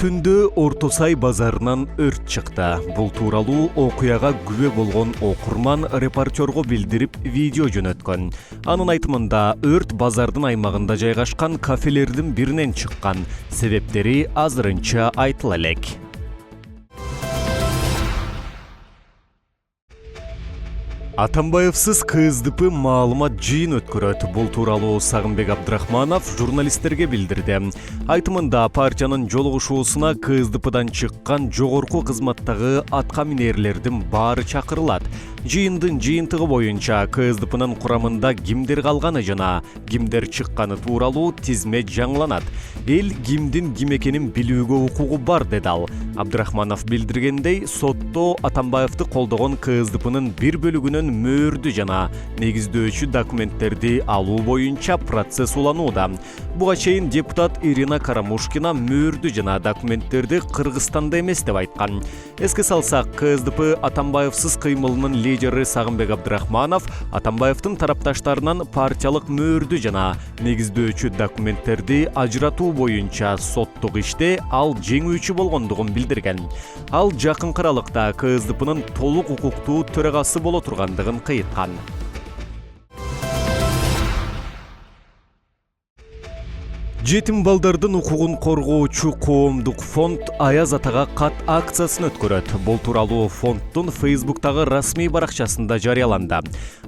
Түндө Орто Сай базарынан өрт чыкты. Бул тууралуу окуяга күбө болгон окурман репортерго билдирип видео жөнөткөн. Анын айтымында өрт базардын аймагында жайгашкан кафелердин биринен чыккан. Себептери азырынча айтыла элек. Атамбаевсыз КСДП маалымат жыйын өткөрөт. Бул тууралуу Сагынбек Абдрахманов журналисттерге билдирди. Айтымында партиянын жолугушуусуна КСДПдан чыккан жогорку кызматтагы атка минерлердин баары чакырылат. Жыйындын жыйынтыгы боюнча КСДПнын курамында кимдер калганы жана кимдер чыкканы тууралуу тизме жаңыланат. Эл кимдин ким экенин билүүгө укугу бар, деди ал. Абдрахманов билдиргендей, сотто Атамбаевди колдогон КСДПнын бир бөлүгүнөн мөөрдү жана негиздөөчү документтерди алуу боюнча процесс уланууда. Буга чейин депутат Ирина Карамушкина мөөрдү жана документтерди Кыргызстанда эмес деп айткан. Эске салсак, КСДП Атамбаевсыз кыймылынын лидери Сагынбек Абдрахманов Атамбаевдин тарапташтарынан партиялык мөөрдү жана негиздөөчү документтерди ажыратуу боюнча соттук иште ал жеңүүчү болгондугун билдирген. Ал жакынкы аралыкта КСДПнын толук укуктуу төрагасы боло тургандыгын кыйткан. Жетим балдардын укугун коргоочу коомдук фонд Аяз атага кат акциясын өткөрөт. Бул тууралуу фонддун Facebook'тагы расмий баракчасында жарыяланды.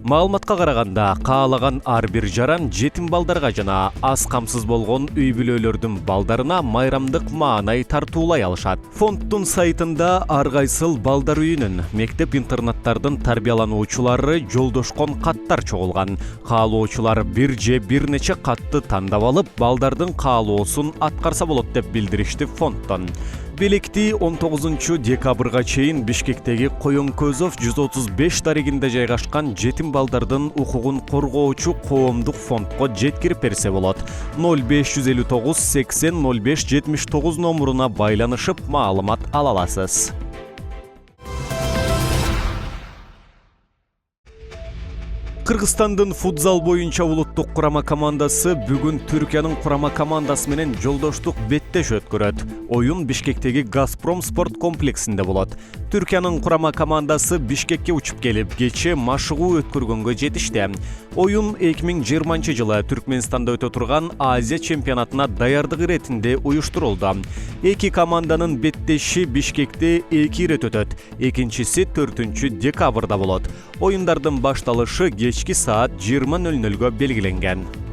Маалыматка караганда, каалаган ар бир жаран жетим балдарга жана аз камсыз болгон үй бүлөлөрдүн балдарына майрамдык маанай тартуулай алышат. Фонддун сайтында ар кайсыл балдар үйүнүн, мектеп-интернаттардын тарбиялануучулары жолдошкон каттар чогулган. Каалоочулар бир же бир нече катты тандап алып, балдардын каалоосун аткарса болот деп билдиришти фонддон. Белекти 19 декабрга чейин Бишкектеги Коёнкөзов 135 дарегинде жайгашкан жетим балдардын укугун коргоочу коомдук фондго жеткирип берсе болот. 0559 80 05 79 номуруна байланышып маалымат ала аласыз. Кыргызстандын футзал боюнча улуттук курама командасы бүгүн Түркиянын курама командасы менен жолдоштук беттеш өткөрөт. Оюн Бишкектеги Газпром спорт комплексинде болот. Түркиянын курама командасы Бишкекке учуп келип, кече машыгуу өткөргөнгө жетишти. Оюн 2020 жылы Түркменстанда өтө турган Азия чемпионатына даярдык иретинде уюштурулду. Эки команданын беттеши Бишкекте 2 ирет өтөт. Экинчиси 4 декабрда болот. Оюндардын башталышы кечки саат 20:00-гө белгиленген.